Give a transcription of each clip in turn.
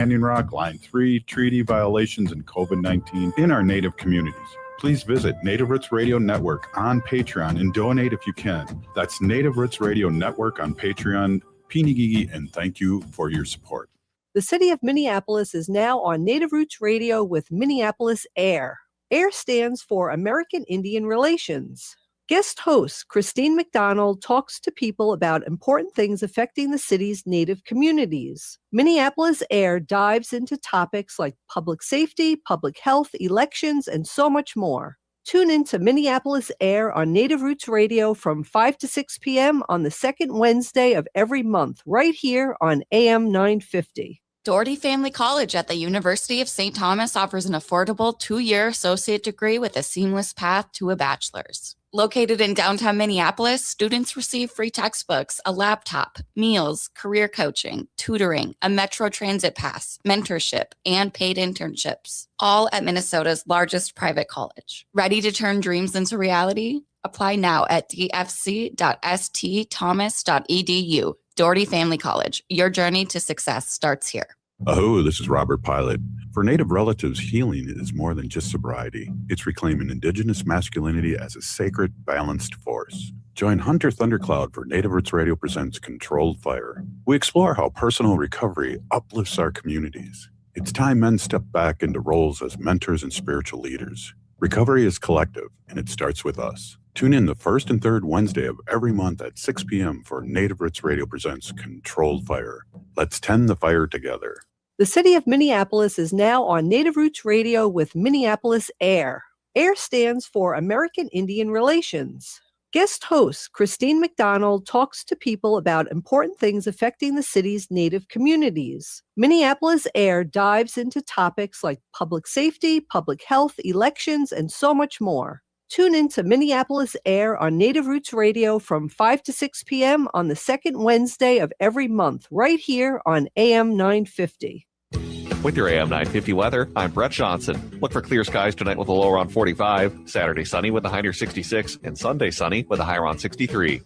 Canyon Rock, Line 3, treaty violations, and COVID-19 in our Native communities. Please visit Native Roots Radio Network on Patreon and donate if you can. That's Native Roots Radio Network on Patreon. Pinigigi, and thank you for your support. The city of Minneapolis is now on Native Roots Radio with Minneapolis AIR. AIR stands for American Indian Relations. Guest host Christine McDonald talks to people about important things affecting the city's Native communities. Minneapolis AIR dives into topics like public safety, public health, elections, and so much more. Tune in to Minneapolis AIR on Native Roots Radio from 5 to 6 p.m. on the second Wednesday of every month, right here on AM 950. Doherty Family College at the University of St. Thomas offers an affordable 2-year associate degree with a seamless path to a bachelor's. Located in downtown Minneapolis, students receive free textbooks, a laptop, meals, career coaching, tutoring, a Metro Transit pass, mentorship, and paid internships, all at Minnesota's largest private college. Ready to turn dreams into reality? Apply now at dfc.stthomas.edu. Doherty Family College. Your journey to success starts here. Oh, this is Robert Pilot. For Native relatives, healing is more than just sobriety. It's reclaiming Indigenous masculinity as a sacred, balanced force. Join Hunter Thundercloud for Native Roots Radio presents Controlled Fire. We explore how personal recovery uplifts our communities. It's time men step back into roles as mentors and spiritual leaders. Recovery is collective, and it starts with us. Tune in the first and third Wednesday of every month at 6 p.m. for Native Roots Radio presents Controlled Fire. Let's tend the fire together. The city of Minneapolis is now on Native Roots Radio with Minneapolis AIR. AIR stands for American Indian Relations. Guest host Christine McDonald talks to people about important things affecting the city's Native communities. Minneapolis AIR dives into topics like public safety, public health, elections, and so much more. Tune in to Minneapolis AIR on Native Roots Radio from 5 to 6 p.m. on the second Wednesday of every month, right here on AM 950. With your AM 950 weather, I'm Brett Johnson. Look for clear skies tonight with a low around 45, Saturday sunny with a high near 66, and Sunday sunny with a high around 63.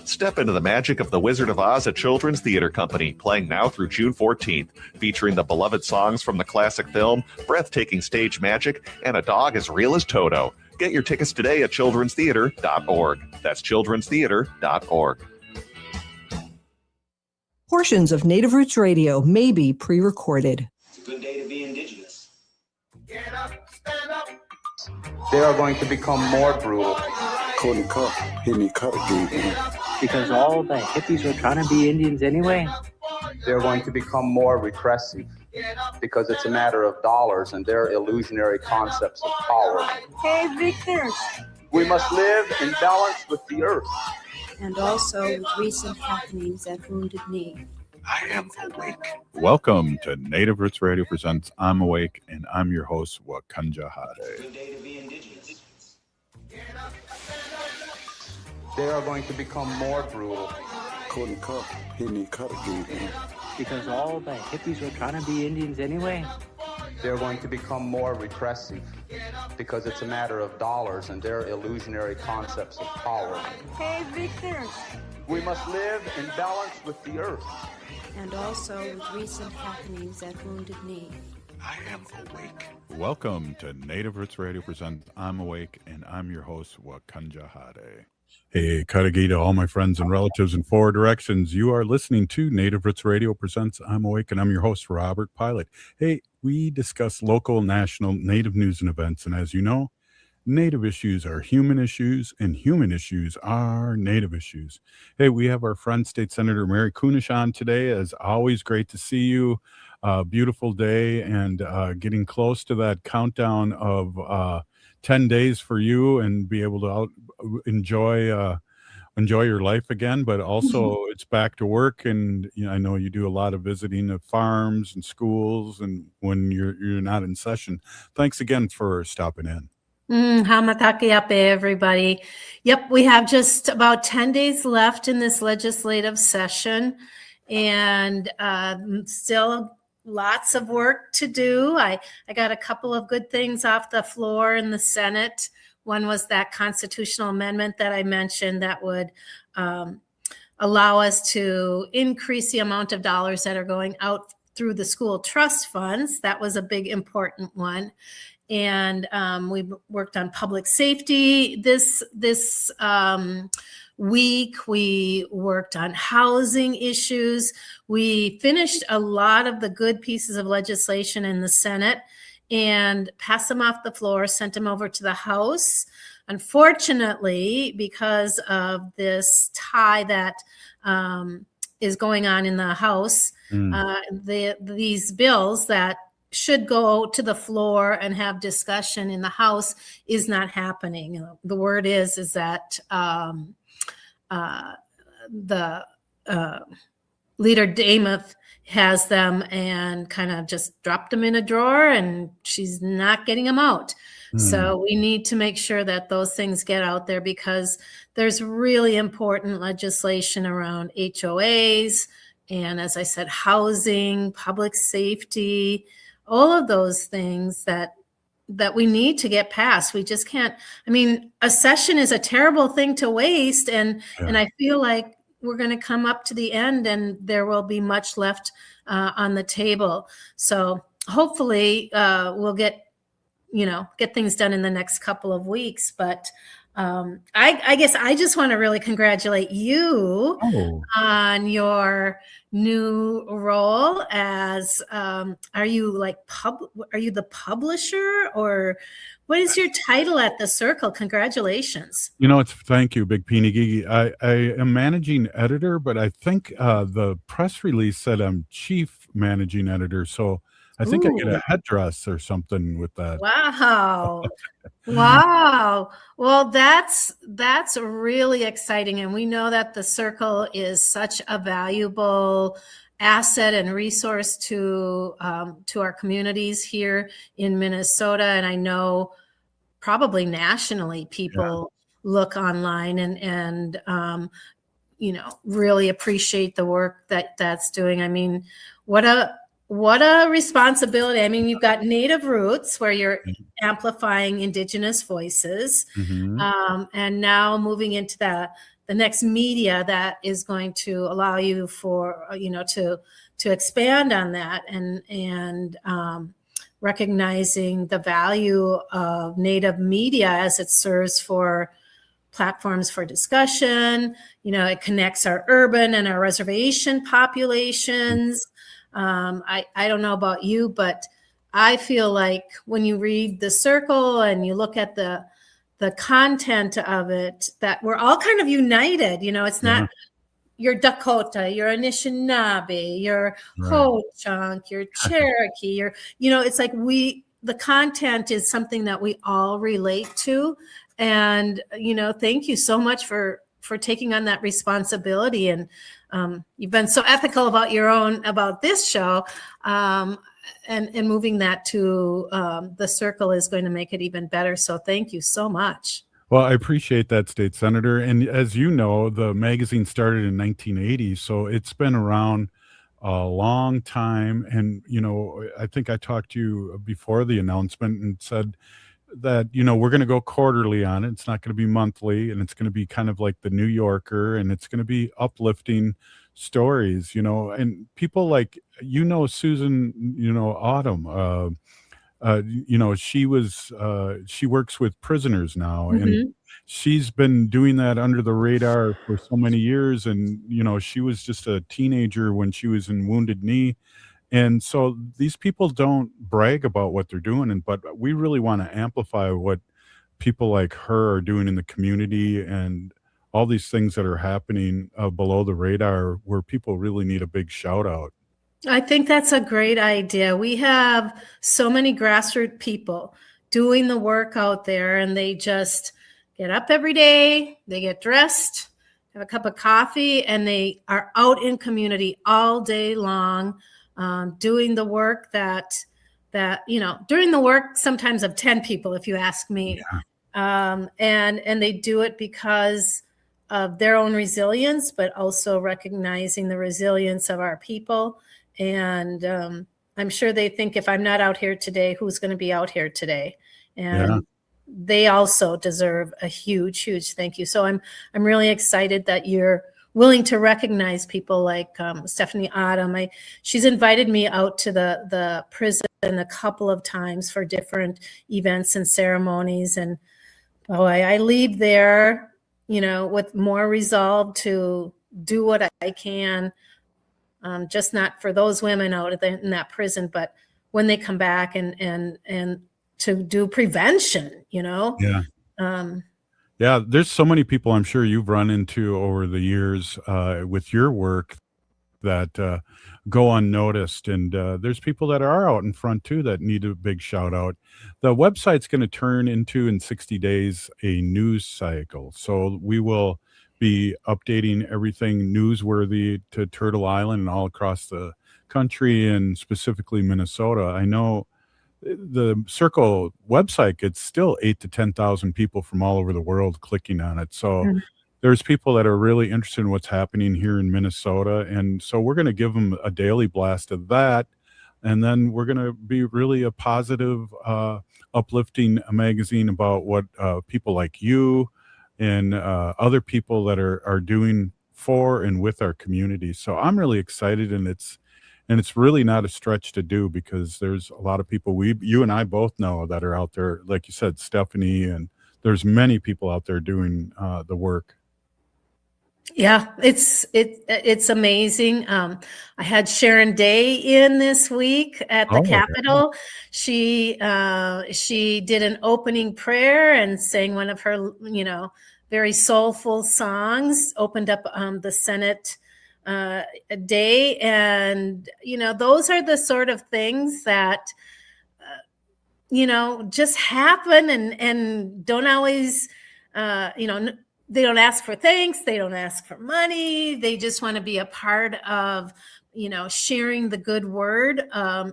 Step into the magic of The Wizard of Oz at Children's Theater Company, playing now through June 14th, featuring the beloved songs from the classic film, breathtaking stage magic, and a dog as real as Toto. Get your tickets today at childrenstheater.org. That's childrenstheater.org. Portions of Native Roots Radio may be pre-recorded. It's a good day to be Indigenous. Get up, stand up. They are going to become more brutal. Because all the hippies were trying to be Indians anyway. They're going to become more repressive because it's a matter of dollars and their illusionary concepts of power. Hey, Victor. We must live in balance with the earth. And also with recent happenings at Wounded Knee. I am awake. Welcome to Native Roots Radio presents I'm Awake, and I'm your host, Wakanja Hade. Good day to be Indigenous. They are going to become more brutal. Because all the hippies were trying to be Indians anyway. They're going to become more repressive because it's a matter of dollars and their illusionary concepts of power. Hey, Victor. We must live in balance with the earth. And also with recent happenings at Wounded Knee. I am awake. Welcome to Native Roots Radio presents I'm Awake, and I'm your host, Wakanja Hade. Hey, Karagi to all my friends and relatives in four directions. You are listening to Native Roots Radio presents I'm Awake, and I'm your host, Robert Pilot. Hey, we discuss local, national, Native news and events, and as you know, Native issues are human issues, and human issues are Native issues. Hey, we have our friend, State Senator Mary Kunesh on today. As always, great to see you. Beautiful day, and getting close to that countdown of 10 days for you, and be able to enjoy your life again. But also, it's back to work, and I know you do a lot of visiting of farms and schools, and when you're not in session. Thanks again for stopping in. Hamatakiape, everybody. Yep, we have just about 10 days left in this legislative session, and still lots of work to do. I got a couple of good things off the floor in the Senate. One was that constitutional amendment that I mentioned that would allow us to increase the amount of dollars that are going out through the school trust funds. That was a big, important one. And we worked on public safety this week. We worked on housing issues. We finished a lot of the good pieces of legislation in the Senate and passed them off the floor, sent them over to the House. Unfortunately, because of this tie that is going on in the House, these bills that should go to the floor and have discussion in the House is not happening. The word is that the Leader Damath has them and kind of just dropped them in a drawer, and she's not getting them out. So we need to make sure that those things get out there, because there's really important legislation around HOAs and, as I said, housing, public safety, all of those things that we need to get passed. We just can't. I mean, a session is a terrible thing to waste, and I feel like we're going to come up to the end and there will be much left on the table. So hopefully we'll get things done in the next couple of weeks. But I guess I just want to really congratulate you on your new role as, are you the publisher, or what is your title at the Circle? Congratulations. Thank you, Big Peony Gigi. I am managing editor, but I think the press release said I'm chief managing editor. So I think I get a headdress or something with that. Wow. Wow. Well, that's really exciting. And we know that the Circle is such a valuable asset and resource to our communities here in Minnesota. And I know probably nationally people look online and really appreciate the work that's doing. I mean, what a responsibility. I mean, you've got Native Roots, where you're amplifying Indigenous voices, and now moving into the next media that is going to allow you to expand on that and recognizing the value of Native media as it serves for platforms for discussion. It connects our urban and our reservation populations. I don't know about you, but I feel like when you read the Circle and you look at the content of it, that we're all kind of united. It's not you're Dakota, you're Anishinaabe, you're Ho-Chunk, you're Cherokee, it's like the content is something that we all relate to. And, thank you so much for taking on that responsibility. And you've been so ethical about this show, and moving that to the Circle is going to make it even better. So thank you so much. Well, I appreciate that, State Senator. And as you know, the magazine started in 1980, so it's been around a long time. And, I think I talked to you before the announcement and said that, we're going to go quarterly on it. It's not going to be monthly, and it's going to be kind of like the New Yorker, and it's going to be uplifting stories, and people like, Susan, Autumn, she works with prisoners now, and she's been doing that under the radar for so many years. And, she was just a teenager when she was in Wounded Knee. And so these people don't brag about what they're doing, but we really want to amplify what people like her are doing in the community, and all these things that are happening below the radar, where people really need a big shout out. I think that's a great idea. We have so many grassroots people doing the work out there, and they just get up every day, they get dressed, have a cup of coffee, and they are out in community all day long, doing the work that during the work sometimes of 10 people, if you ask me. And they do it because of their own resilience, but also recognizing the resilience of our people. And I'm sure they think, if I'm not out here today, who's going to be out here today? And they also deserve a huge, huge thank you. So I'm really excited that you're willing to recognize people like Stephanie Autumn. She's invited me out to the prison a couple of times for different events and ceremonies. And I leave there, with more resolve to do what I can, just not for those women out in that prison, but when they come back and to do prevention, Yeah. Yeah, there's so many people I'm sure you've run into over the years with your work that go unnoticed. And there's people that are out in front too that need a big shout out. The website's going to turn into, in 60 days, a news cycle. So we will be updating everything newsworthy to Turtle Island and all across the country, and specifically Minnesota. I know the Circle website gets still 8 to 10,000 people from all over the world clicking on it. So there's people that are really interested in what's happening here in Minnesota. And so we're going to give them a daily blast of that. And then we're going to be really a positive, uplifting magazine about what people like you and other people that are doing for and with our community. So I'm really excited, and it's really not a stretch to do, because there's a lot of people you and I both know that are out there, like you said, Stephanie, and there's many people out there doing the work. Yeah, it's amazing. I had Sharon Day in this week at the Capitol. She did an opening prayer and sang one of her, very soulful songs, opened up the Senate day. And, those are the sort of things that, just happen and don't always, they don't ask for thanks. They don't ask for money. They just want to be a part of, sharing the good word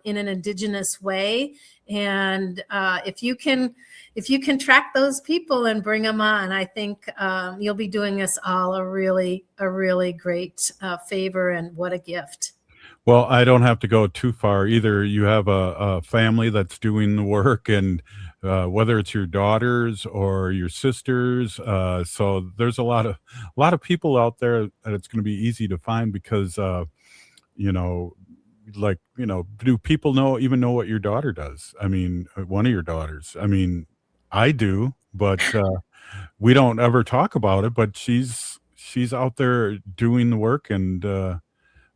in an Indigenous way. And if you can track those people and bring them on, I think you'll be doing us all a really great favor, and what a gift. Well, I don't have to go too far either. You have a family that's doing the work, and whether it's your daughters or your sisters, so there's a lot of people out there that it's going to be easy to find, because do people even know what your daughter does? I mean, one of your daughters. I mean, I do, but we don't ever talk about it. But she's out there doing the work, and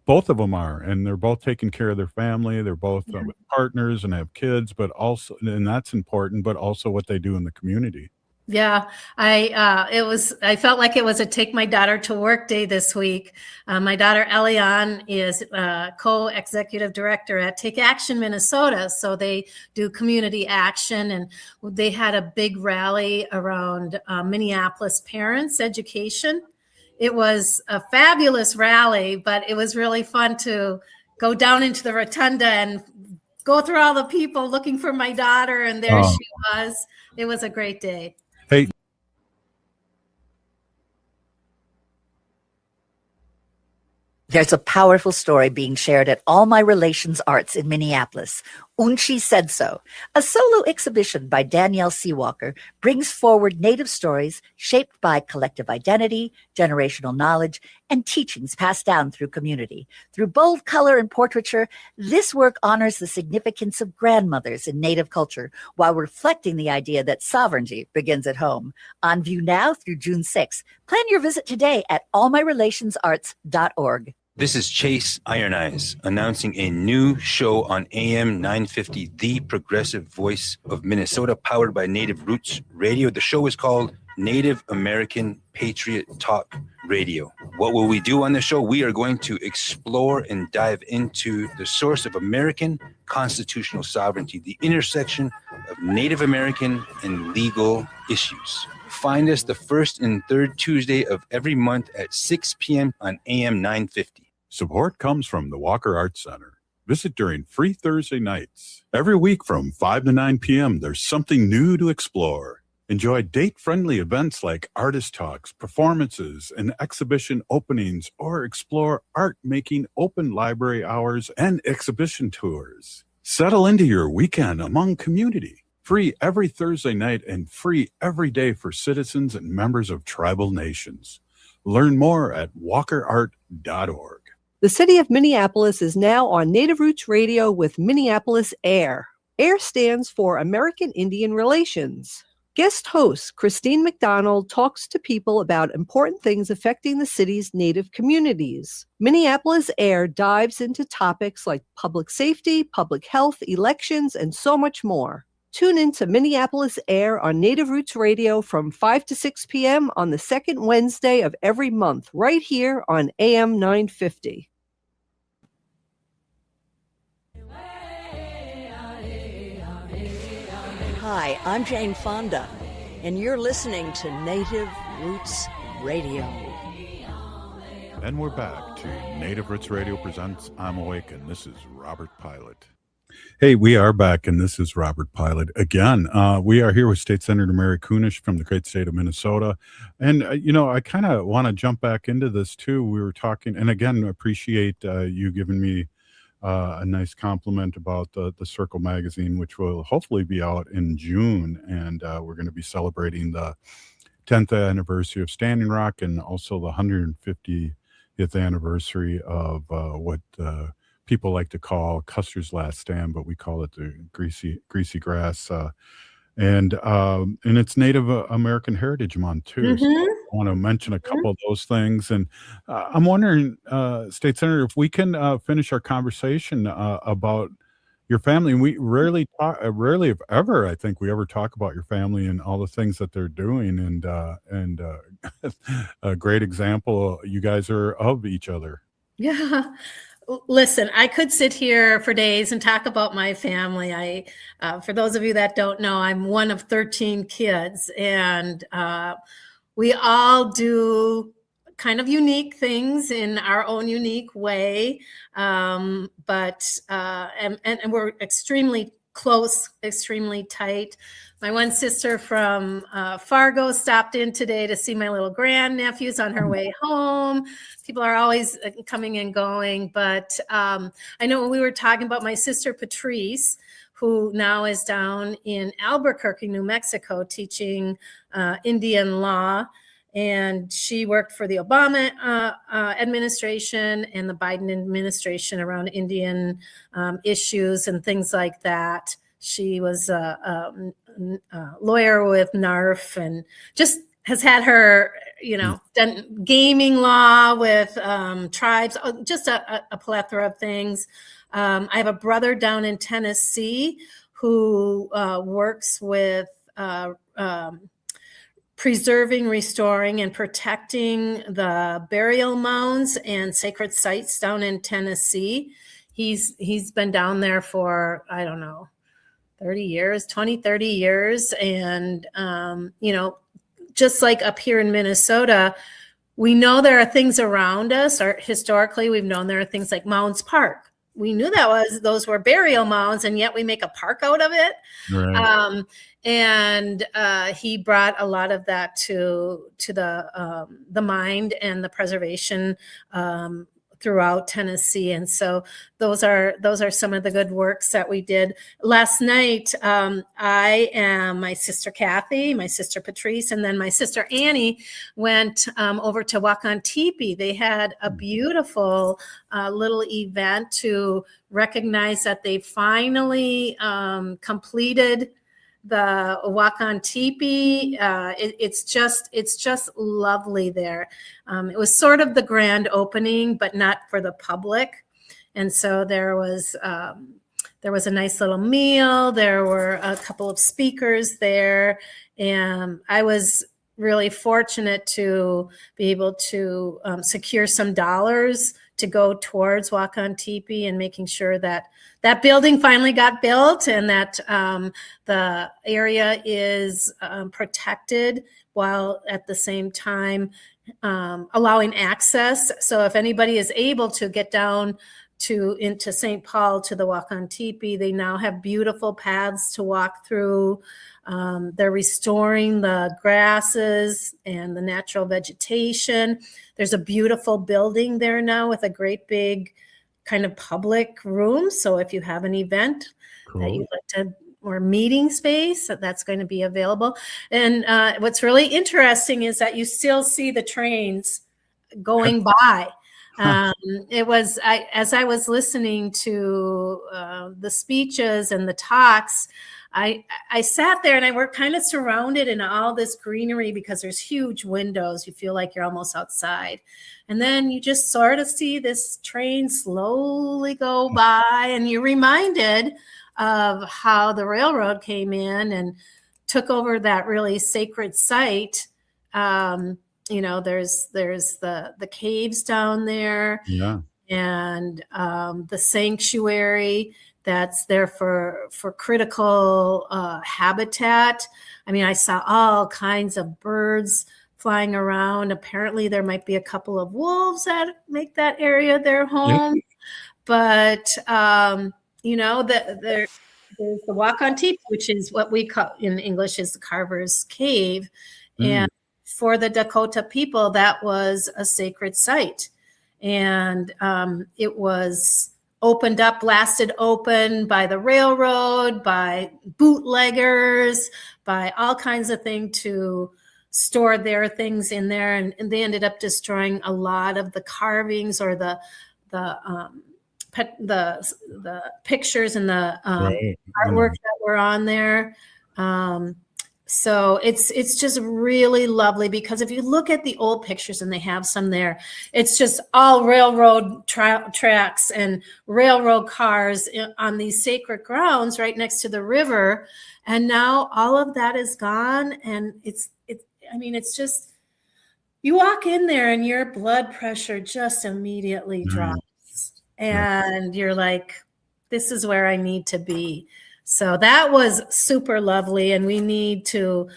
both of them are, and they're both taking care of their family. They're both partners and have kids, but also, and that's important, but also what they do in the community. Yeah, I felt like it was a take my daughter to work day this week. My daughter Eliane is co-executive director at Take Action Minnesota. So they do community action, and they had a big rally around Minneapolis parents' education. It was a fabulous rally, but it was really fun to go down into the rotunda and go through all the people looking for my daughter, and there she was. It was a great day. Hey. There's a powerful story being shared at All My Relations Arts in Minneapolis. Unchi Said So, a solo exhibition by Danielle Seawalker, brings forward Native stories shaped by collective identity, generational knowledge, and teachings passed down through community. Through bold color and portraiture, this work honors the significance of grandmothers in Native culture while reflecting the idea that sovereignty begins at home. On view now through June 6th. Plan your visit today at allmyrelationsarts.org. This is Chase Iron Eyes announcing a new show on AM 950, the progressive voice of Minnesota, powered by Native Roots Radio. The show is called Native American Patriot Talk Radio. What will we do on the show? We are going to explore and dive into the source of American constitutional sovereignty, the intersection of Native American and legal issues. Find us the first and third Tuesday of every month at 6 p.m. on AM 950. Support comes from the Walker Arts Center. Visit during free Thursday nights. Every week from 5 to 9 p.m., there's something new to explore. Enjoy date-friendly events like artist talks, performances, and exhibition openings, or explore art-making open library hours and exhibition tours. Settle into your weekend among community. Free every Thursday night and free every day for citizens and members of tribal nations. Learn more at walkerart.org. The city of Minneapolis is now on Native Roots Radio with Minneapolis AIR. AIR stands for American Indian Relations. Guest host Christine McDonald talks to people about important things affecting the city's Native communities. Minneapolis AIR dives into topics like public safety, public health, elections, and so much more. Tune in to Minneapolis AIR on Native Roots Radio from 5 to 6 p.m. on the second Wednesday of every month, right here on AM 950. Hi, I'm Jane Fonda, and you're listening to Native Roots Radio. And we're back to Native Roots Radio presents I'm Awake, and this is Robert Pilot. Hey, we are back, and this is Robert Pilot again. We are here with State Senator Mary Kunesh from the great state of Minnesota. And, I kind of want to jump back into this, too. We were talking, and again, appreciate you giving me a nice compliment about the Circle magazine, which will hopefully be out in June. And we're going to be celebrating the 10th anniversary of Standing Rock and also the 150th anniversary of what people like to call Custer's Last Stand, but we call it the greasy grass. And it's Native American Heritage Month, too. So I want to mention a couple of those things. And I'm wondering, State Senator, if we can finish our conversation about your family. And we rarely, if ever, I think we ever talk about your family and all the things that they're doing. And a great example, you guys are of each other. Yeah. Listen, I could sit here for days and talk about my family. For those of you that don't know, I'm one of 13 kids, and we all do kind of unique things in our own unique way. But we're extremely close, extremely tight. My one sister from Fargo stopped in today to see my little grandnephews on her way home. People are always coming and going, but I know when we were talking about my sister Patrice, who now is down in Albuquerque, New Mexico, teaching Indian law. And she worked for the Obama administration and the Biden administration around Indian issues and things like that. She was a lawyer with NARF and just has had her, done gaming law with tribes, just a plethora of things. I have a brother down in Tennessee who works with preserving, restoring, and protecting the burial mounds and sacred sites down in Tennessee. He's been down there for, 30 years. And, just like up here in Minnesota, we know there are things around us, or historically we've known there are things like Mounds Park. We knew those were burial mounds, and yet we make a park out of it. Right. And he brought a lot of that to the mind and the preservation throughout Tennessee. And so those are some of the good works that we did. Last night, I and my sister Kathy, my sister Patrice, and then my sister Annie went over to Wakan Teepee. They had a beautiful little event to recognize that they finally completed the Wakan Teepee. It's just lovely there. It was sort of the grand opening, but not for the public. And so there was a nice little meal. There were a couple of speakers there, and I was really fortunate to be able to secure some dollars to go towards Wakan Teepee and making sure that that building finally got built and that the area is protected while at the same time allowing access. So if anybody is able to get down into St. Paul to the Wakan Teepee, they now have beautiful paths to walk through. They're restoring the grasses and the natural vegetation. There's a beautiful building there now with a great big kind of public room. So if you have an event that you'd like to, or meeting space, that's going to be available. And what's really interesting is that you still see the trains going by. It was as I was listening to the speeches and the talks, I sat there and we're kind of surrounded in all this greenery because there's huge windows. You feel like you're almost outside. And then you just sort of see this train slowly go by, and you're reminded of how the railroad came in and took over that really sacred site. You know, there's the caves down there, Yeah. and the sanctuary that's there for critical habitat. I mean, I saw all kinds of birds flying around. Apparently, there might be a couple of wolves that make that area their home. Yeah. But you know, there's the Walk on Teep, which is what we call in English is the Carver's Cave, and for the Dakota people, that was a sacred site, and it was opened up, blasted open by the railroad, by bootleggers, by all kinds of things to store their things in there, and they ended up destroying a lot of the carvings or the pictures and the artwork that were on there. So it's just really lovely, because if you look at the old pictures, and they have some there, it's just all railroad tracks and railroad cars on these sacred grounds right next to the river. And now all of that is gone. And it's just, you walk in there and your blood pressure just immediately drops. And you're like, this is where I need to be. So that was super lovely. And we need to,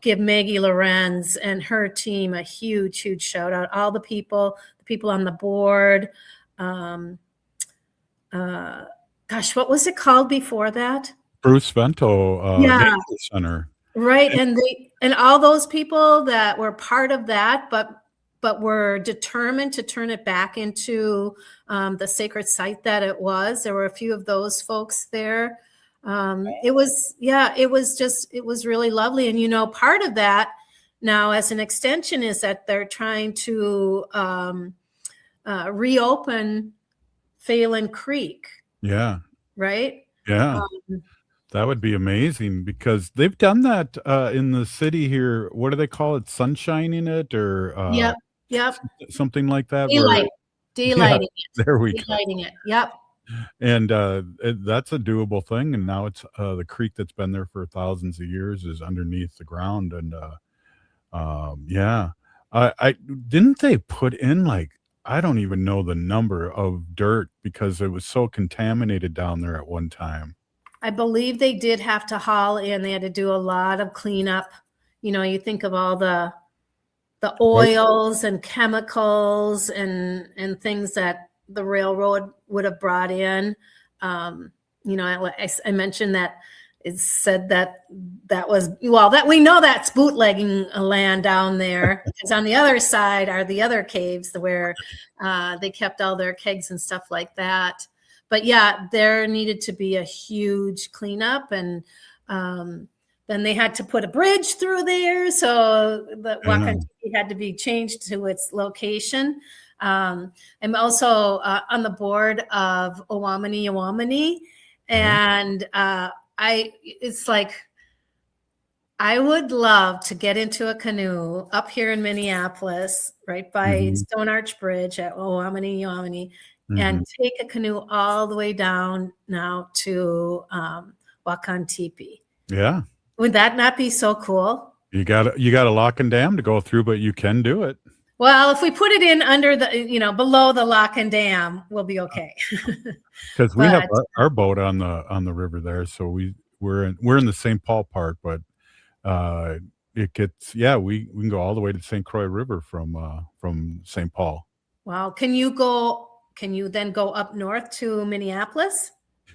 give Maggie Lorenz and her team a huge, huge shout out. All the people on the board. Gosh, what was it called before that? Bruce Vento, Nature Center. Right. And all those people that were part of that, but were determined to turn it back into the sacred site that it was. There were a few of those folks there. It was really lovely. And, part of that now as an extension is that they're trying to reopen Phelan Creek. Yeah. Right. Yeah. That would be amazing, because they've done that in the city here. What do they call it? Sunshining it, or Yep. something like that. Daylighting it. There we go. Daylighting it. Yep. And that's a doable thing. And now it's the creek that's been there for thousands of years is underneath the ground. And I didn't they put in, like, I don't even know the number of dirt, because it was so contaminated down there at one time. I believe they did have to haul in. They had to do a lot of cleanup. You think of all the oils and chemicals and things that the railroad would have brought in. I mentioned that it said that was, that we know that's bootlegging land down there, because on the other side are the other caves where they kept all their kegs and stuff like that. But yeah, there needed to be a huge cleanup, and then they had to put a bridge through there, so the Wakantiki had to be changed to its location. I'm also on the board of Owamini, and it's like, I would love to get into a canoe up here in Minneapolis, right by Stone Arch Bridge at Owamini, and take a canoe all the way down now to Wakantipi. Yeah. Would that not be so cool? You got a lock and dam to go through, but you can do it. Well, if we put it in under the, below the lock and dam, we'll be okay. Because we have our boat on the river there, so we're in the St. Paul part, but it gets we can go all the way to St. Croix River from St. Paul. Wow. Can you then go up north to Minneapolis?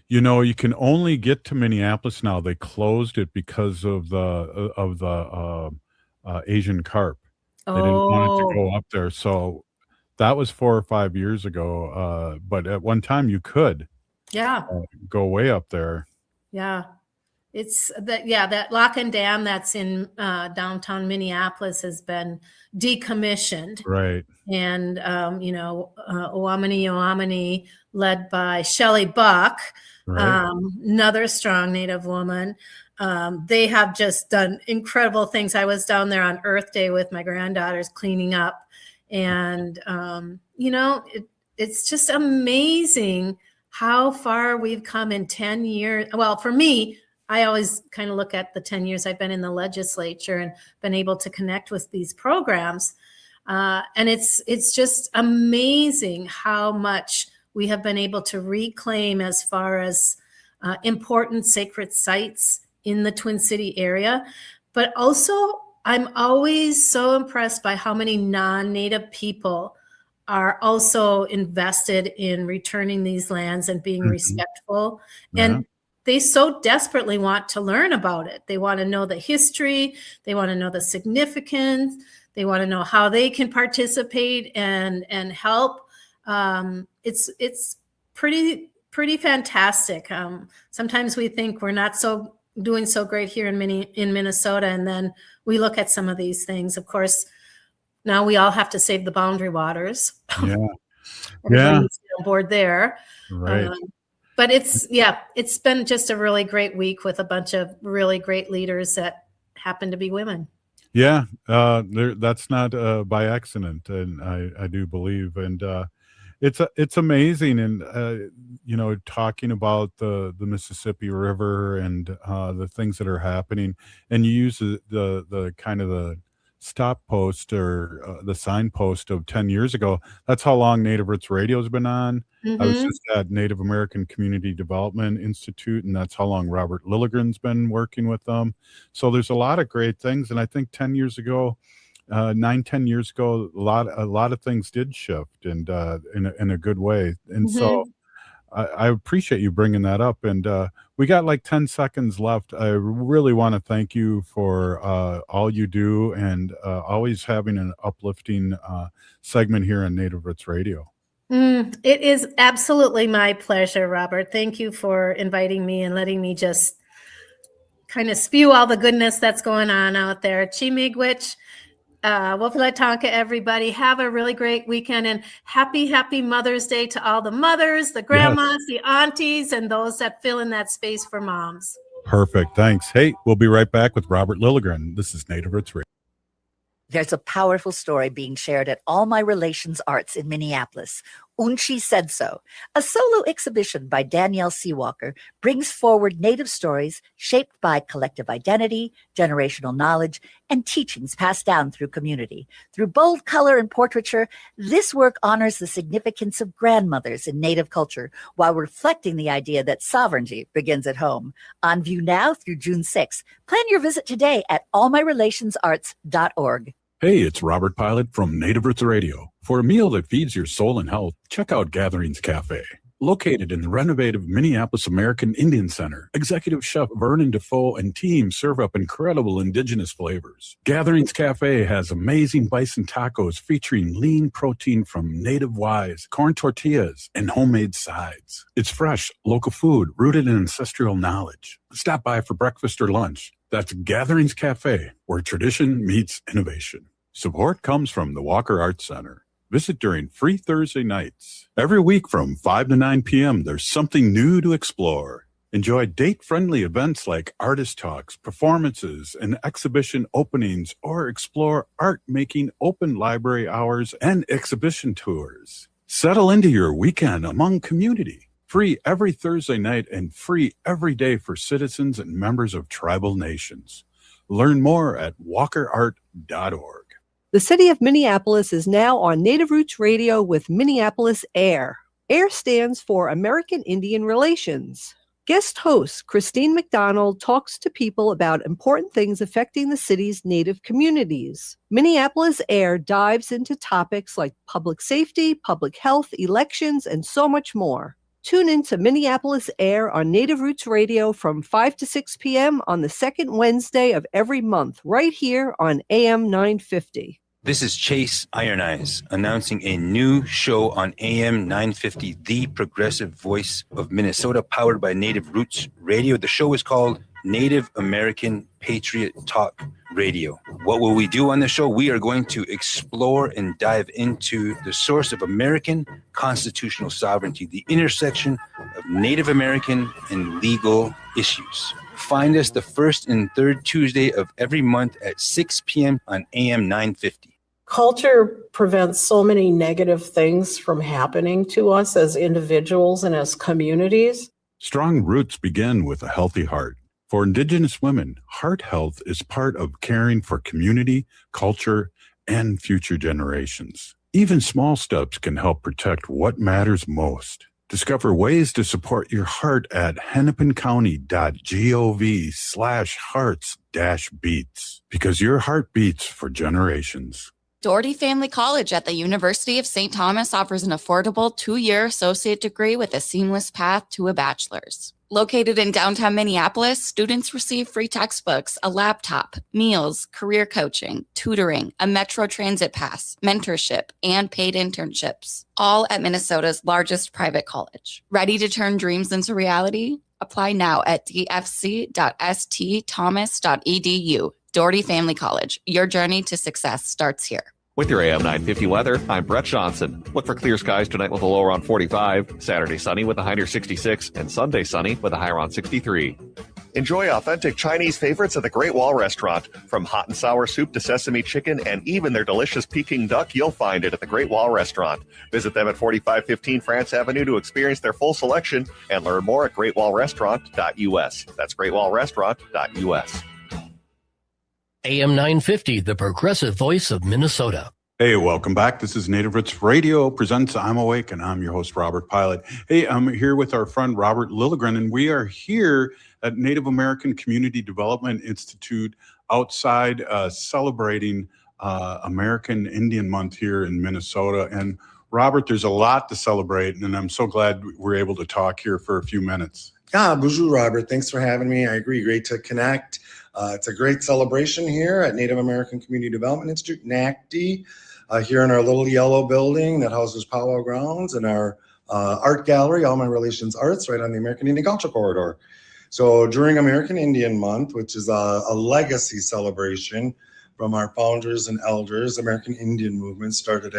You can only get to Minneapolis now. They closed it because of the Asian carp. They didn't want it to go up there. So that was 4 or 5 years ago. But at one time you could go way up there. Yeah. it's that lock and dam that's in downtown Minneapolis has been decommissioned. Right. And, Oamini Oamini, led by Shelley Buck, Right. another strong Native woman. They have just done incredible things. I was down there on Earth Day with my granddaughters cleaning up. And, it's just amazing how far we've come in 10 years. Well, for me, I always kind of look at the 10 years I've been in the legislature and been able to connect with these programs. And it's just amazing how much we have been able to reclaim as far as important sacred sites in the Twin City area. But also, I'm always so impressed by how many non-Native people are also invested in returning these lands and being respectful. Yeah. And they so desperately want to learn about it. They want to know the history. They want to know the significance. They want to know how they can participate and help. It's pretty fantastic. Sometimes we think we're not doing so great here in Minnesota, and then we look at some of these things. Of course, now we all have to save the boundary waters. Yeah. Everybody needs to be on board there. Right. But it's been just a really great week with a bunch of really great leaders that happen to be women. Yeah, that's not by accident, and I do believe, and it's amazing, and talking about the Mississippi River and the things that are happening, and you use the kind of the stop post or the signpost of 10 years ago. That's how long Native Roots Radio has been on. I was just at Native American Community Development Institute, and that's how long Robert Lilligren's been working with them. So there's a lot of great things, and I think 10 years ago, 10 years ago, a lot of things did shift, and in a good way. And so I appreciate you bringing that up. And we got like 10 seconds left. I really want to thank you for all you do, and always having an uplifting segment here on Native Roots Radio. It is absolutely my pleasure, Robert. Thank you for inviting me and letting me just kind of spew all the goodness that's going on out there. Chi-miigwech, Wopalatonka, everybody. Have a really great weekend, and happy Mother's Day to all the mothers, the grandmas, the aunties, and those that fill in that space for moms. Perfect. Thanks. Hey, we'll be right back with Robert Lilligren. This is Native Roots Radio. There's a powerful story being shared at All My Relations Arts in Minneapolis. Unchi Said So, a solo exhibition by Danielle Seawalker, brings forward Native stories shaped by collective identity, generational knowledge, and teachings passed down through community. Through bold color and portraiture, this work honors the significance of grandmothers in Native culture while reflecting the idea that sovereignty begins at home. On view now through June 6th. Plan your visit today at allmyrelationsarts.org. Hey, it's Robert Pilot from Native Roots Radio. For a meal that feeds your soul and health, check out Gatherings Cafe. Located in the renovative Minneapolis American Indian Center, Executive Chef Vernon Defoe and team serve up incredible indigenous flavors. Gatherings Cafe has amazing bison tacos featuring lean protein from native wise, corn tortillas, and homemade sides. It's fresh, local food rooted in ancestral knowledge. Stop by for breakfast or lunch. That's Gatherings Cafe, where tradition meets innovation. Support comes from the Walker Arts Center. Visit during free Thursday nights. Every week from 5 to 9 p.m., there's something new to explore. Enjoy date-friendly events like artist talks, performances, and exhibition openings, or explore art-making open library hours and exhibition tours. Settle into your weekend among community. Free every Thursday night and free every day for citizens and members of tribal nations. Learn more at walkerart.org. The city of Minneapolis is now on Native Roots Radio with Minneapolis AIR. AIR stands for American Indian Relations. Guest host Christine McDonald talks to people about important things affecting the city's Native communities. Minneapolis AIR dives into topics like public safety, public health, elections, and so much more. Tune in to Minneapolis AIR on Native Roots Radio from 5 to 6 p.m. on the second Wednesday of every month, right here on AM 950. This is Chase Iron Eyes announcing a new show on AM 950, the progressive voice of Minnesota, powered by Native Roots Radio. The show is called Native American Patriot Talk Radio. What will we do on the show? We are going to explore and dive into the source of American constitutional sovereignty, the intersection of Native American and legal issues. Find us the first and third Tuesday of every month at 6 p.m. on AM 950. Culture prevents so many negative things from happening to us as individuals and as communities. Strong roots begin with a healthy heart. For Indigenous women, heart health is part of caring for community, culture, and future generations. Even small steps can help protect what matters most. Discover ways to support your heart at hennepincounty.gov/hearts-beats, because your heart beats for generations. Doherty Family College at the University of St. Thomas offers an affordable 2-year associate degree with a seamless path to a bachelor's. Located in downtown Minneapolis, students receive free textbooks, a laptop, meals, career coaching, tutoring, a Metro Transit pass, mentorship, and paid internships, all at Minnesota's largest private college. Ready to turn dreams into reality? Apply now at dfc.stthomas.edu. Doherty Family College. Your journey to success starts here. With your AM 950 weather, I'm Brett Johnson. Look for clear skies tonight with a low around 45, Saturday sunny with a high near 66, and Sunday sunny with a high around 63. Enjoy authentic Chinese favorites at the Great Wall Restaurant. From hot and sour soup to sesame chicken and even their delicious Peking duck, you'll find it at the Great Wall Restaurant. Visit them at 4515 France Avenue to experience their full selection and learn more at greatwallrestaurant.us. That's greatwallrestaurant.us. AM 950, the progressive voice of Minnesota. Hey, welcome back. This is Native Roots Radio presents I'm Awake, and I'm your host, Robert Pilot. Hey, I'm here with our friend Robert Lilligren, and we are here at Native American Community Development Institute outside celebrating American Indian Month here in Minnesota. And Robert, there's a lot to celebrate, and I'm so glad we're able to talk here for a few minutes. Yeah, bonjour, Robert. Thanks for having me. I agree. Great to connect. It's a great celebration here at Native American Community Development Institute, NACD, here in our little yellow building that houses powwow grounds and our art gallery, All My Relations Arts, right on the American Indian Culture Corridor. So during American Indian Month, which is a legacy celebration from our founders and elders, American Indian movement started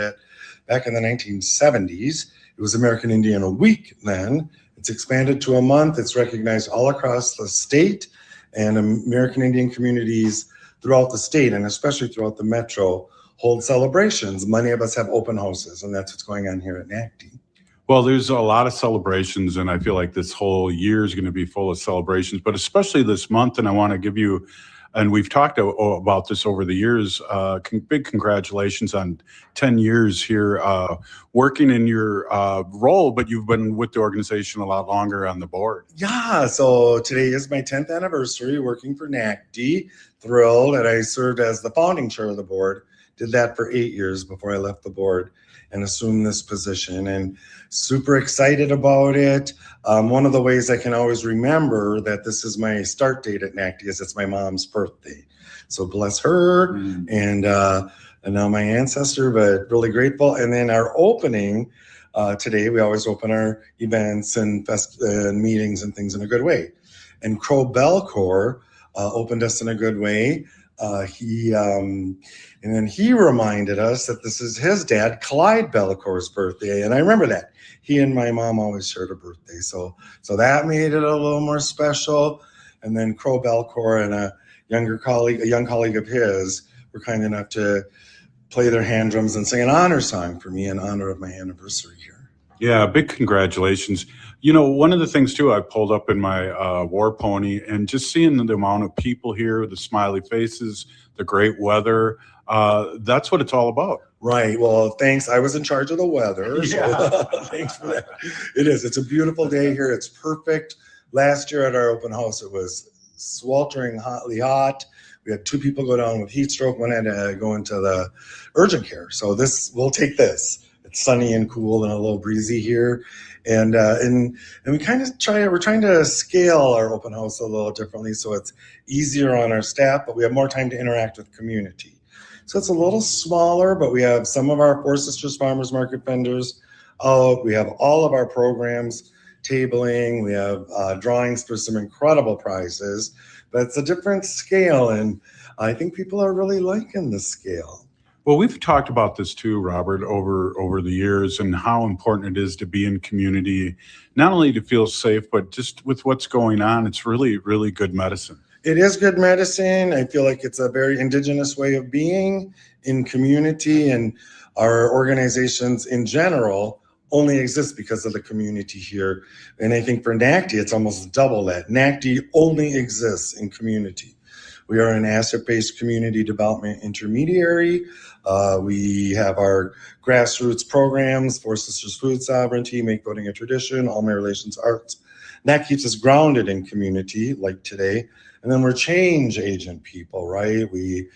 back in the 1970s. It was American Indian Week then. It's expanded to a month. It's recognized all across the state, and American Indian communities throughout the state, and especially throughout the metro, hold celebrations. Many of us have open houses, and that's what's going on here at NACD. Well, there's a lot of celebrations, and I feel like this whole year is going to be full of celebrations, but especially this month. And I want to give you, and we've talked about this over the years, big congratulations on 10 years here working in your role, but you've been with the organization a lot longer on the board. Yeah, so today is my 10th anniversary working for NACD. Thrilled, and I served as the founding chair of the board. Did that for 8 years before I left the board and assumed this position, and super excited about it. One of the ways I can always remember that this is my start date at NACD is it's my mom's birthday. So bless her and now my ancestor, but really grateful. And then our opening today, we always open our events and meetings and things in a good way. And Crow Belcourt opened us in a good way. And then he reminded us that this is his dad, Clyde Belcourt's birthday. And I remember that. He and my mom always shared a birthday. So that made it a little more special. And then Crow Belcourt and a young colleague of his were kind enough to play their hand drums and sing an honor song for me in honor of my anniversary here. Yeah, big congratulations. You know, one of the things too, I pulled up in my war pony, and just seeing the amount of people here, the smiley faces, the great weather, that's what it's all about. Right. Well, thanks. I was in charge of the weather. So Yeah. thanks for that. It is. It's a beautiful day here. It's perfect. Last year at our open house, it was sweltering hotly hot. We had 2 people go down with heat stroke. One had to go into the urgent care. So we'll take this. It's sunny and cool and a little breezy here. And we kind of we're trying to scale our open house a little differently so it's easier on our staff, but we have more time to interact with community. So it's a little smaller, but we have some of our Four Sisters Farmers Market vendors out. We have all of our programs tabling. We have drawings for some incredible prizes, but it's a different scale, and I think people are really liking the scale. Well, we've talked about this too, Robert, over the years, and how important it is to be in community, not only to feel safe, but just with what's going on. It's really, really good medicine. It is good medicine. I feel like it's a very indigenous way of being in community, and our organizations in general only exist because of the community here. And I think for NACD, it's almost double that. NACD only exists in community. We are an asset-based community development intermediary. We have our grassroots programs, Four Sisters Food Sovereignty, Make Voting a Tradition, All My Relations Arts. And that keeps us grounded in community, like today. And then we're change agent people, right? We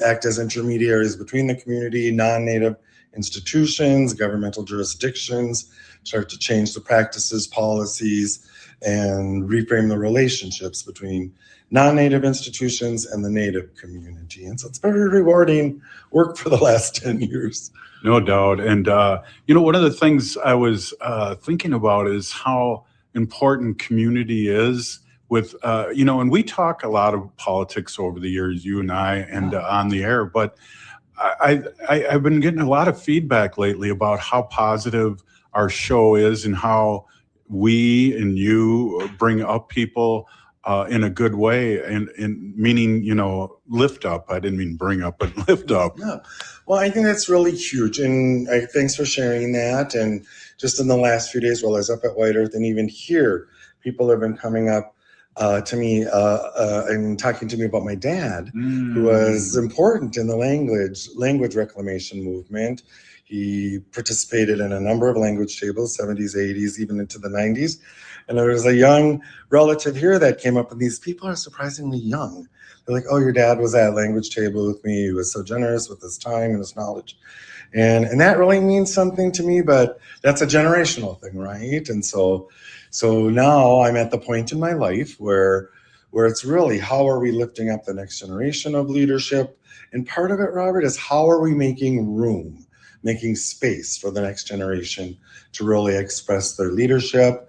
act as intermediaries between the community, non-Native institutions, governmental jurisdictions, start to change the practices, policies, and reframe the relationships between non-Native institutions and the Native community. And so it's very rewarding work for the last 10 years. No doubt. And, one of the things I was thinking about is how important community is with, and we talk a lot of politics over the years, you and I, and on the air, but I've been getting a lot of feedback lately about how positive our show is and how we and you bring up people in a good way, and meaning, lift up. I didn't mean bring up, but lift up. Yeah. Well, I think that's really huge. And thanks for sharing that. And just in the last few days while I was up at White Earth, and even here, people have been coming up to me and talking to me about my dad, who was important in the language reclamation movement. He participated in a number of language tables, 70s, 80s, even into the 90s. And there was a young relative here that came up, and these people are surprisingly young. They're like, oh, your dad was at language table with me. He was so generous with his time and his knowledge. And that really means something to me, but that's a generational thing, right? And so now I'm at the point in my life where it's really, how are we lifting up the next generation of leadership? And part of it, Robert, is how are we making room, making space for the next generation to really express their leadership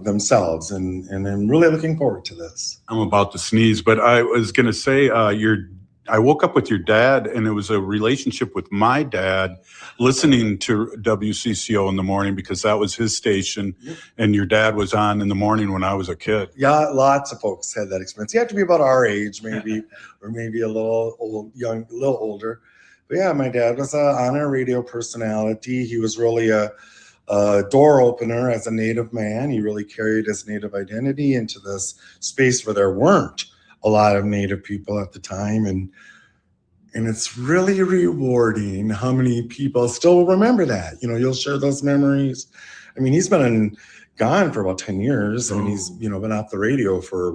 themselves. And I'm really looking forward to this. I'm about to sneeze, but I was going to say, I woke up with your dad, and it was a relationship with my dad listening to WCCO in the morning, because that was his station, and your dad was on in the morning when I was a kid. Yeah, lots of folks had that experience. You have to be about our age, maybe, or maybe a little older. But yeah, my dad was on a radio personality. He was really a door opener as a Native man. He really carried his Native identity into this space where there weren't a lot of Native people at the time. And it's really rewarding how many people still remember that. You'll share those memories. I mean, he's been gone for about 10 years. I mean, he's, been off the radio for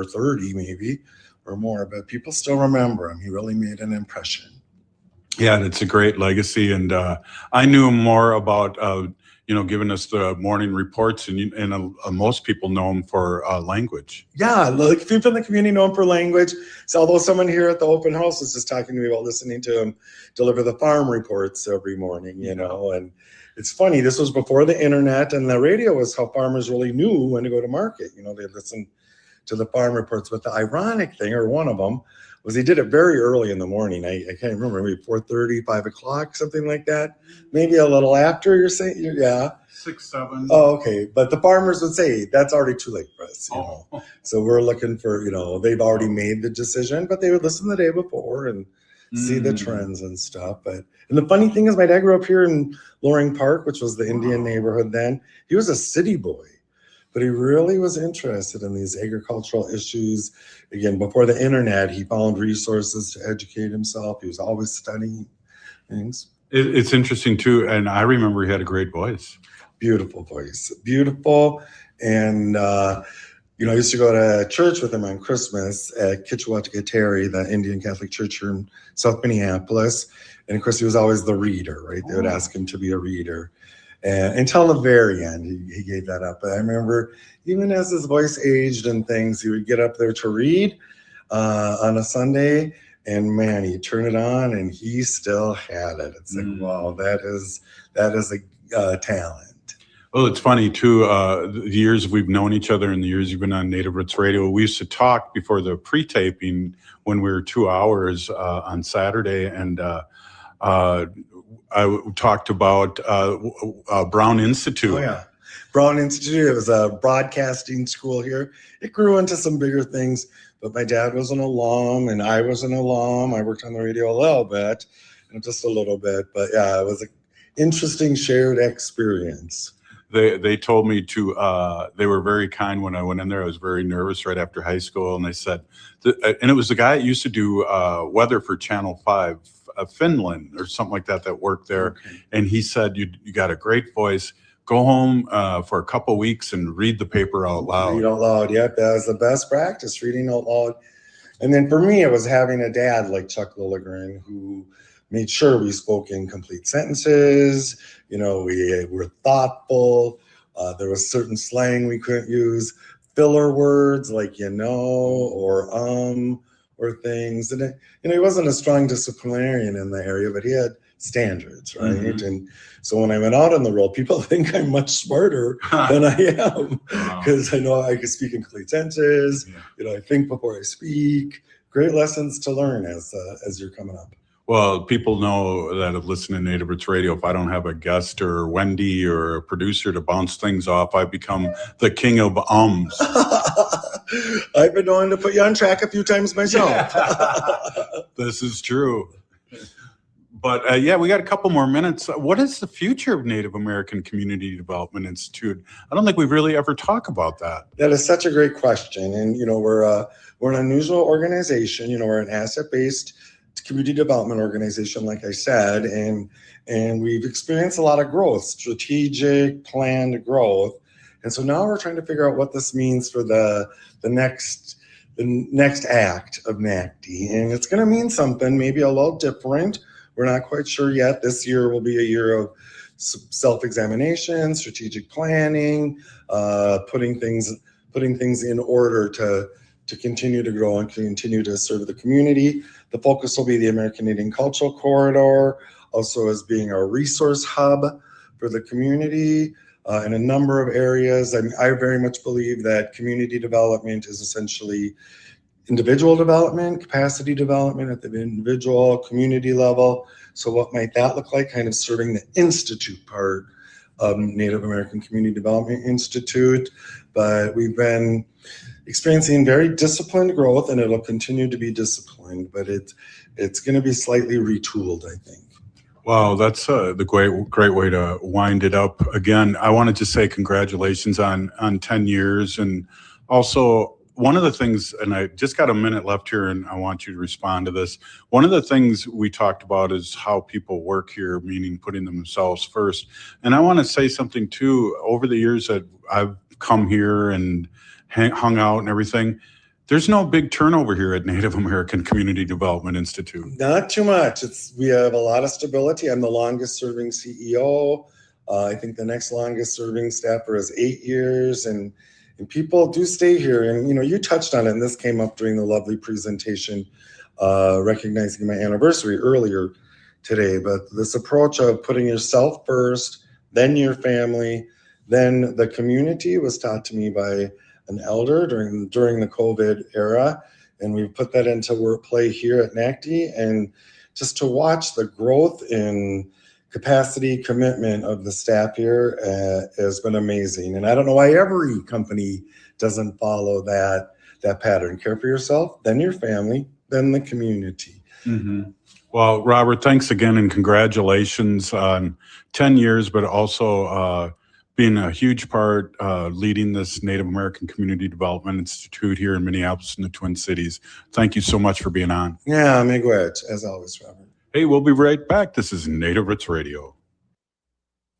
30 maybe or more, but people still remember him. He really made an impression. Yeah, and it's a great legacy. And I knew him more about, giving us the morning reports, and most people know him for language. Yeah, like people in the community know him for language. So although someone here at the open house was just talking to me about listening to him deliver the farm reports every morning, and it's funny, this was before the internet, and the radio was how farmers really knew when to go to market. They listened to the farm reports. But the ironic thing, or one of them, was he did it very early in the morning. I can't remember, maybe 4:30, 5 o'clock, something like that. Maybe a little after, you're saying? Yeah. 6, 7. Oh, okay. But the farmers would say, that's already too late for us, So we're looking for, they've already made the decision, but they would listen the day before and see the trends and stuff. And the funny thing is, my dad grew up here in Loring Park, which was the Indian neighborhood then. He was a city boy, but he really was interested in these agricultural issues. Again, before the internet, he found resources to educate himself. He was always studying things. It's interesting too. And I remember he had a great voice. Beautiful voice, beautiful. And, I used to go to church with him on Christmas at Kitchawattakateri, the Indian Catholic church here in South Minneapolis. And of course, he was always the reader, right? They would ask him to be a reader. And until the very end, he gave that up. But I remember, even as his voice aged and things, he would get up there to read on a Sunday, and man, he'd turn it on, and he still had it. It's like, wow, that is a talent. Well, it's funny too. The years we've known each other and the years you've been on Native Roots Radio, we used to talk before the pre-taping when we were 2 hours on Saturday, and I talked about Brown Institute. Oh yeah, Brown Institute. It was a broadcasting school here. It grew into some bigger things, but my dad was an alum and I was an alum. I worked on the radio a little bit, and just a little bit, but yeah, it was an interesting shared experience. They told me to, they were very kind when I went in there. I was very nervous right after high school. And they said, and it was the guy that used to do weather for Channel 5, Finland or something like that worked there. Okay. And he said, you got a great voice. Go home for a couple weeks and read the paper out loud. Read out loud. Yep, that was the best practice, reading out loud. And then for me, it was having a dad like Chuck Lilligren who made sure we spoke in complete sentences. You know, we were thoughtful. There was certain slang we couldn't use, filler words like, or things. And, he wasn't a strong disciplinarian in the area, but he had standards, right? Mm-hmm. And so when I went out in the world, people think I'm much smarter than I am because I know I can speak in complete sentences. Yeah. I think before I speak. Great lessons to learn as you're coming up. Well, people know that have listened to Native Roots Radio. If I don't have a guest or Wendy or a producer to bounce things off, I become the king of ums. I've been known to put you on track a few times myself. This is true. But we got a couple more minutes. What is the future of Native American Community Development Institute? I don't think we've really ever talked about that. That is such a great question. And, we're an unusual organization. We're an asset-based community development organization, like I said, and we've experienced a lot of growth, strategic, planned growth. And so now we're trying to figure out what this means for the next act of NACD. And it's going to mean something maybe a little different. We're not quite sure yet. This year will be a year of self-examination, strategic planning, putting things in order to continue to grow and continue to serve the community. The focus will be the American Indian Cultural Corridor, also as being our resource hub for the community in a number of areas. I very much believe that community development is essentially individual development, capacity development at the individual community level. So what might that look like? Kind of serving the institute part of Native American Community Development Institute. But we've been experiencing very disciplined growth, and it'll continue to be disciplined, but it's going to be slightly retooled, I think. Wow, that's the great way to wind it up. Again, I wanted to say congratulations on 10 years. And also, one of the things, and I just got a minute left here, and I want you to respond to this. One of the things we talked about is how people work here, meaning putting themselves first. And I want to say something, too. Over the years that I've come here and hung out and everything, there's no big turnover here at Native American Community Development Institute. Not too much. We have a lot of stability. I'm the longest serving CEO. I think the next longest serving staffer is 8 years, and people do stay here. And you touched on it, and this came up during the lovely presentation recognizing my anniversary earlier today. But this approach of putting yourself first, then your family, then the community was taught to me by an elder during the COVID era, and we put that into workplay here at NACD. And just to watch the growth in capacity, commitment of the staff here has been amazing. And I don't know why every company doesn't follow that pattern. Care for yourself, then your family, then the community. Mm-hmm. Well, Robert, thanks again, and congratulations on 10 years, but also being a huge part leading this Native American Community Development Institute here in Minneapolis and the Twin Cities. Thank you so much for being on. Yeah, miigwech, as always, Robert. Hey, we'll be right back. This is Native Roots Radio.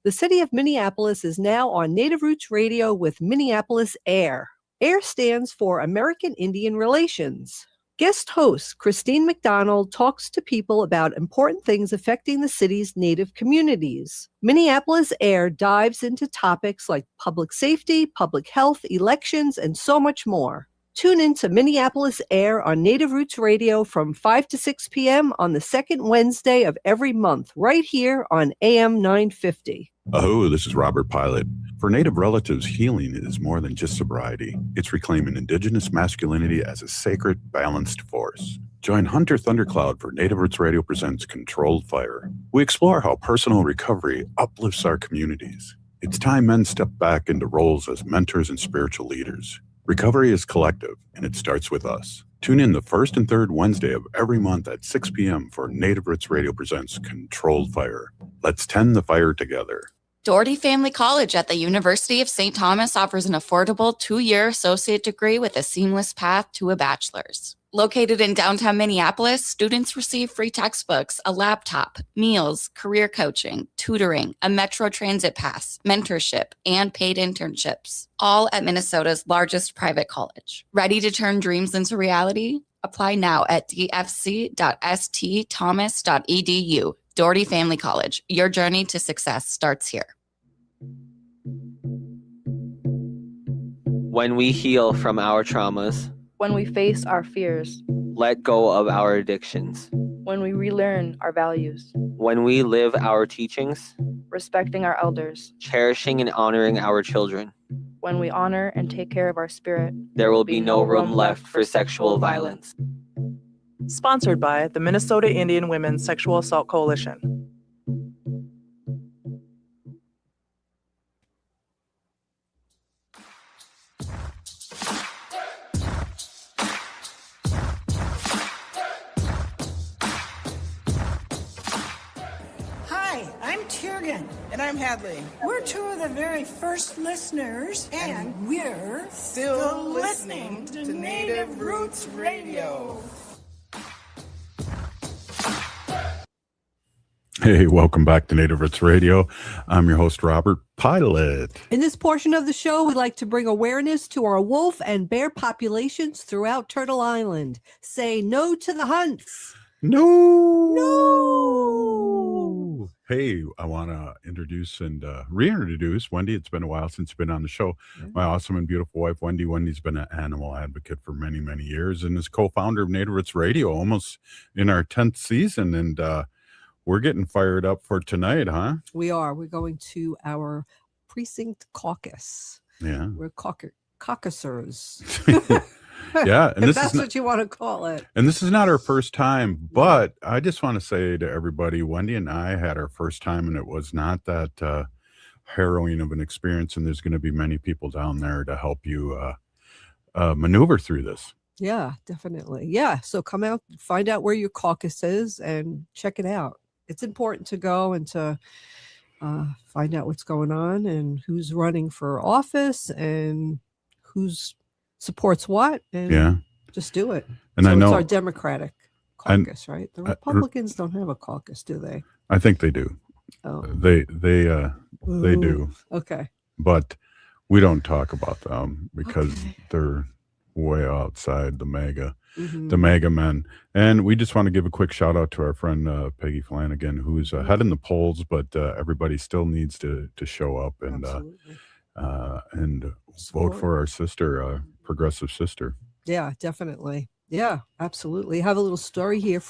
The city of Minneapolis is now on Native Roots Radio with Minneapolis AIR. AIR stands for American Indian Relations. Guest host Christine McDonald talks to people about important things affecting the city's Native communities. Minneapolis AIR dives into topics like public safety, public health, elections, and so much more. Tune in to Minneapolis AIR on Native Roots Radio from 5 to 6 p.m. on the second Wednesday of every month, right here on AM 950. Oh, this is Robert Pilot. For Native relatives, healing is more than just sobriety. It's reclaiming Indigenous masculinity as a sacred, balanced force. Join Hunter Thundercloud for Native Roots Radio presents Controlled Fire. We explore how personal recovery uplifts our communities. It's time men step back into roles as mentors and spiritual leaders. Recovery is collective, and it starts with us. Tune in the first and third Wednesday of every month at 6 p.m. for Native Roots Radio presents Controlled Fire. Let's tend the fire together. Doherty Family College at the University of St. Thomas offers an affordable 2-year associate degree with a seamless path to a bachelor's. Located in downtown Minneapolis, students receive free textbooks, a laptop, meals, career coaching, tutoring, a Metro Transit pass, mentorship, and paid internships, all at Minnesota's largest private college. Ready to turn dreams into reality? Apply now at dfc.stthomas.edu. Doherty Family College. Your journey to success starts here. When we heal from our traumas, when we face our fears, let go of our addictions, when we relearn our values, when we live our teachings, respecting our elders, cherishing and honoring our children, when we honor and take care of our spirit, there will be no room left for sexual violence. Sponsored by the Minnesota Indian Women's Sexual Assault Coalition. Hi, I'm Tiergan. And I'm Hadley. We're two of the very first listeners, and we're still listening to Native Roots Radio. Hey, welcome back to Native Roots Radio. I'm your host, Robert Pilot. In this portion of the show, we'd like to bring awareness to our wolf and bear populations throughout Turtle Island. Say no to the hunts. No. Hey, I want to introduce and reintroduce Wendy. It's been a while since you've been on the show. My awesome and beautiful wife, Wendy. Wendy's been an animal advocate for many, many years and is co-founder of Native Roots Radio, almost in our 10th season. And we're getting fired up for tonight, huh? We are. We're going to our precinct caucus. Yeah. We're caucusers. Yeah. And if this that's is what you want to call it. And this is not our first time, but I just want to say to everybody, Wendy and I had our first time, and it was not that harrowing of an experience. And there's going to be many people down there to help you maneuver through this. Yeah, definitely. Yeah. So come out, find out where your caucus is and check it out. It's important to go and to find out what's going on and who's running for office and who's supports what. And just do it. And so I know it's our Democratic caucus, right? The Republicans don't have a caucus, do they? I think they do. Oh, they do. Okay. But we don't talk about them because they're way outside the mega men. And we just want to give a quick shout out to our friend Peggy Flanagan, who's ahead in the polls, but everybody still needs to show up and vote for our sister, progressive sister. Yeah, definitely. Yeah, absolutely. I have a little story here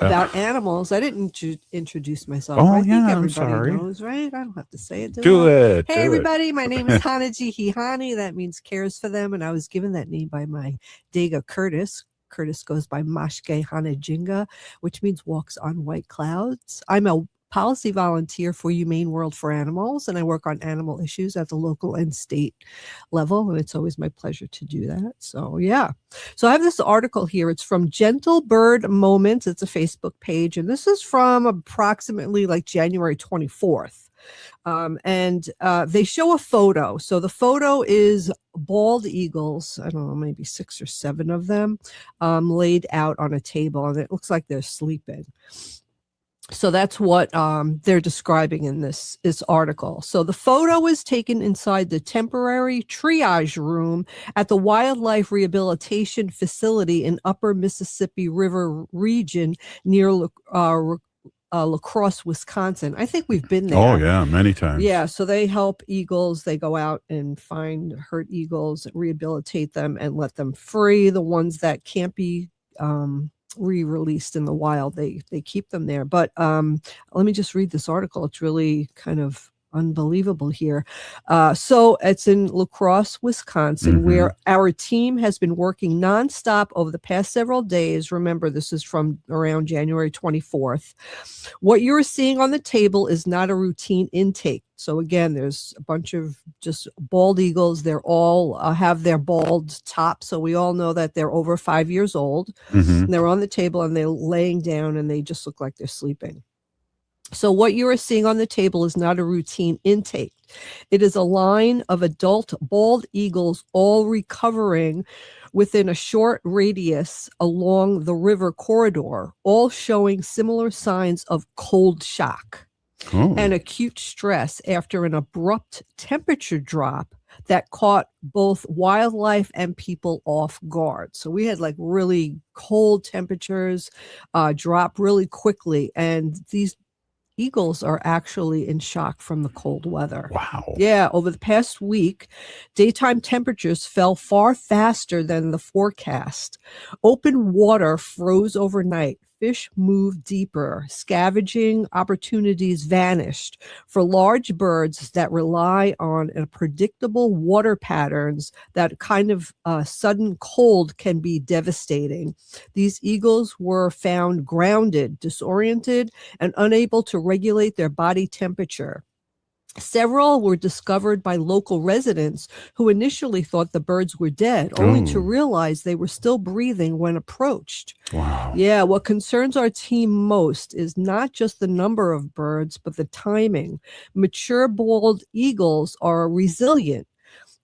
about animals. I didn't introduce myself. Oh, I think yeah, I'm everybody sorry. knows, right? I don't have to say it. Do it. Hey, everybody. My name is Hanaji Hihani. That means cares for them. And I was given that name by my Dega Curtis. Curtis goes by Mashke Hanajinga, which means walks on white clouds. I'm a policy volunteer for Humane World for Animals, and I work on animal issues at the local and state level, and it's always my pleasure to do that. So yeah. So I have this article here. It's from Gentle Bird Moments. It's a Facebook page, and this is from approximately like January 24th. And they show a photo. So the photo is bald eagles, I don't know, maybe 6 or 7 of them, laid out on a table, and it looks like they're sleeping. So that's what they're describing in this article. So the photo was taken inside the temporary triage room at the Wildlife Rehabilitation Facility in Upper Mississippi River region near La Crosse, Wisconsin. I think we've been there. Oh, yeah, many times. Yeah, so they help eagles. They go out and find hurt eagles, rehabilitate them, and let them free. The ones that can't be re-released in the wild, they keep them there. But let me just read this article. It's really kind of unbelievable here. So it's in La Crosse, Wisconsin, where our team has been working nonstop over the past several days. Remember, this is from around January 24th. What you're seeing on the table is not a routine intake. So again, there's a bunch of just bald eagles. They're all have their bald top. So we all know that they're over 5 years old. And they're on the table and they're laying down and they just look like they're sleeping. So what you are seeing on the table is not a routine intake. It is a line of adult bald eagles all recovering within a short radius along the river corridor, all showing similar signs of cold shock and acute stress after an abrupt temperature drop that caught both wildlife and people off guard. So we had like really cold temperatures drop really quickly, and these eagles are actually in shock from the cold weather. Wow. Yeah, over the past week, daytime temperatures fell far faster than the forecast. Open water froze overnight. Fish moved deeper. Scavenging opportunities vanished. For large birds that rely on a predictable water patterns, that kind of sudden cold can be devastating. These eagles were found grounded, disoriented, and unable to regulate their body temperature. Several were discovered by local residents who initially thought the birds were dead, only to realize they were still breathing when approached. Wow. Yeah, what concerns our team most is not just the number of birds, but the timing. Mature bald eagles are resilient.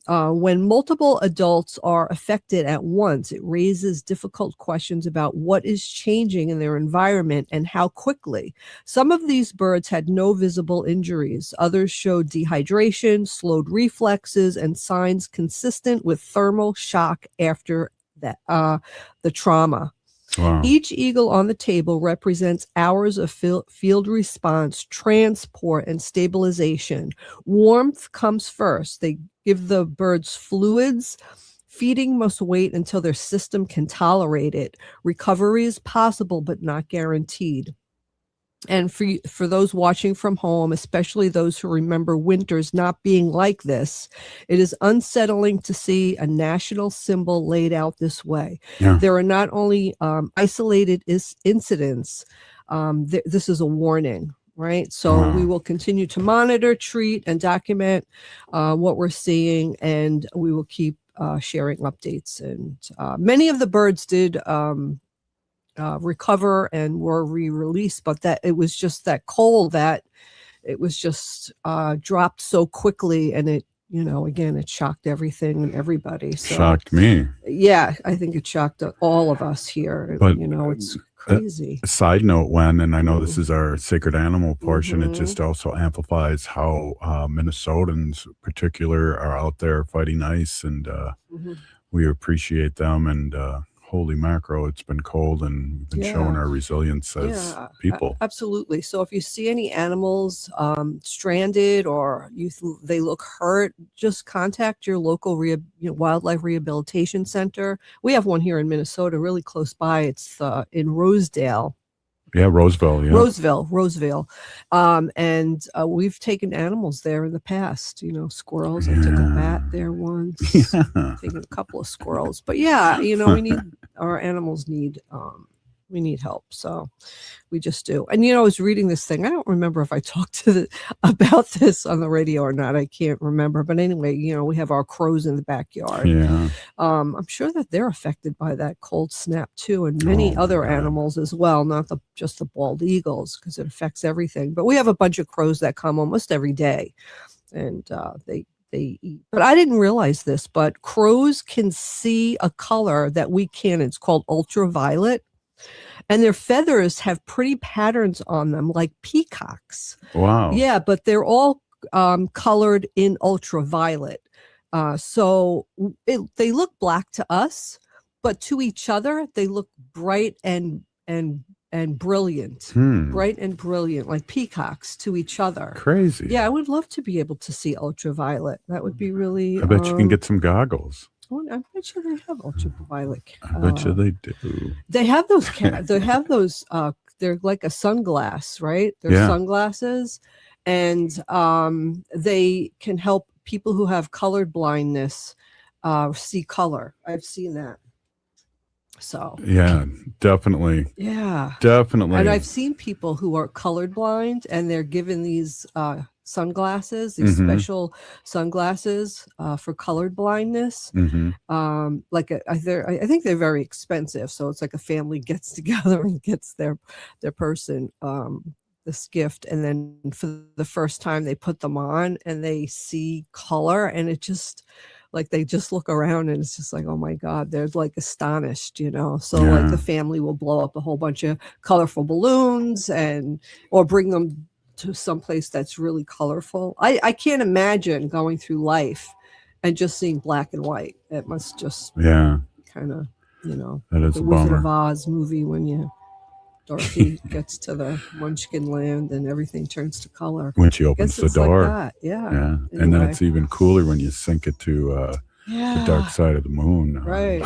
When multiple adults are affected at once, it raises difficult questions about what is changing in their environment and how quickly. Some of these birds had no visible injuries. Others showed dehydration, slowed reflexes, and signs consistent with thermal shock after the trauma. Wow. Each eagle on the table represents hours of field response, transport, and stabilization. Warmth comes first. They give the birds fluids. Feeding must wait until their system can tolerate it. Recovery is possible, but not guaranteed. And for those watching from home, especially those who remember winters not being like this, it is unsettling to see a national symbol laid out this way. Yeah. There are not only isolated incidents, this is a warning. Right. So we will continue to monitor, treat, and document what we're seeing, and we will keep sharing updates. And many of the birds did recover and were re-released, but that it was just that cold that it was just dropped so quickly, and it, again, it shocked everything and everybody. So, shocked me. Yeah, I think it shocked all of us here. But it's crazy. A side note, and I know this is our sacred animal portion, it just also amplifies how Minnesotans in particular are out there fighting ice, and we appreciate them, and holy macro, it's been cold, and we've been showing our resilience as people. Absolutely. So if you see any animals stranded or they look hurt, just contact your local wildlife rehabilitation center. We have one here in Minnesota, really close by. It's in Rosedale. Yeah, Roseville. Yeah. Roseville. And we've taken animals there in the past, squirrels. I took a bat there once, taken a couple of squirrels. But our animals need help. So we just do. And, I was reading this thing. I don't remember if I talked about this on the radio or not. I can't remember. But anyway, we have our crows in the backyard. Yeah. I'm sure that they're affected by that cold snap too, and many other animals as well, not just the bald eagles, because it affects everything. But we have a bunch of crows that come almost every day, and they eat. But I didn't realize this, but crows can see a color that we can't. It's called ultraviolet. And their feathers have pretty patterns on them, like peacocks. Wow. Yeah, but they're all colored in ultraviolet. So they look black to us, but to each other, they look bright and brilliant. Bright and brilliant, like peacocks to each other. Crazy. Yeah, I would love to be able to see ultraviolet. That would be really... I bet you can get some goggles. I bet you they have ultraviolet. I bet you they do. They have those. They have those. They're like a sunglass, right? They're sunglasses, and they can help people who have colored blindness see color. I've seen that. So yeah, definitely. Yeah, definitely. And I've seen people who are colorblind, and they're given these sunglasses, these special sunglasses for colored blindness. Like I think they're very expensive. So it's like a family gets together and gets their person this gift, and then for the first time they put them on and they see color, and it just like they just look around and it's just like, oh my God, they're like astonished, So like the family will blow up a whole bunch of colorful balloons or bring them to some place that's really colorful. I can't imagine going through life and just seeing black and white. It must just kind of, that is the a Wizard bummer. of Oz movie when Dorothy gets to the Munchkin land and everything turns to color. When she opens the door. Like that. Yeah. And then Anyway. it's even cooler when you sync it to the dark side of the moon. Right.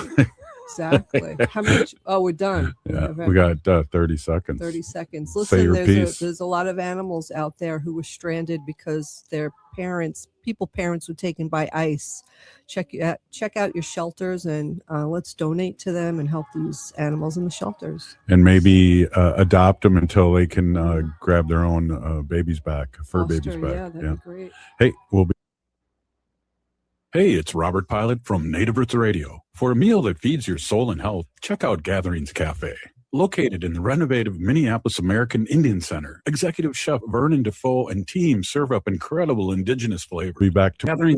Exactly. How much? Oh, we're done. Yeah, we got 30 seconds. 30 seconds. Say Listen, your piece. there's a lot of animals out there who were stranded because their parents were taken by ice. Check out your shelters and let's donate to them and help these animals in the shelters. And maybe adopt them until they can grab their own babies back, fur babies back. Yeah, that'd be great. Hey, it's Robert Pilot from Native Roots Radio. For a meal that feeds your soul and health, check out Gatherings Cafe. Located in the renovative Minneapolis American Indian Center, Executive Chef Vernon Defoe and team serve up incredible indigenous flavors. Be back to Gatherings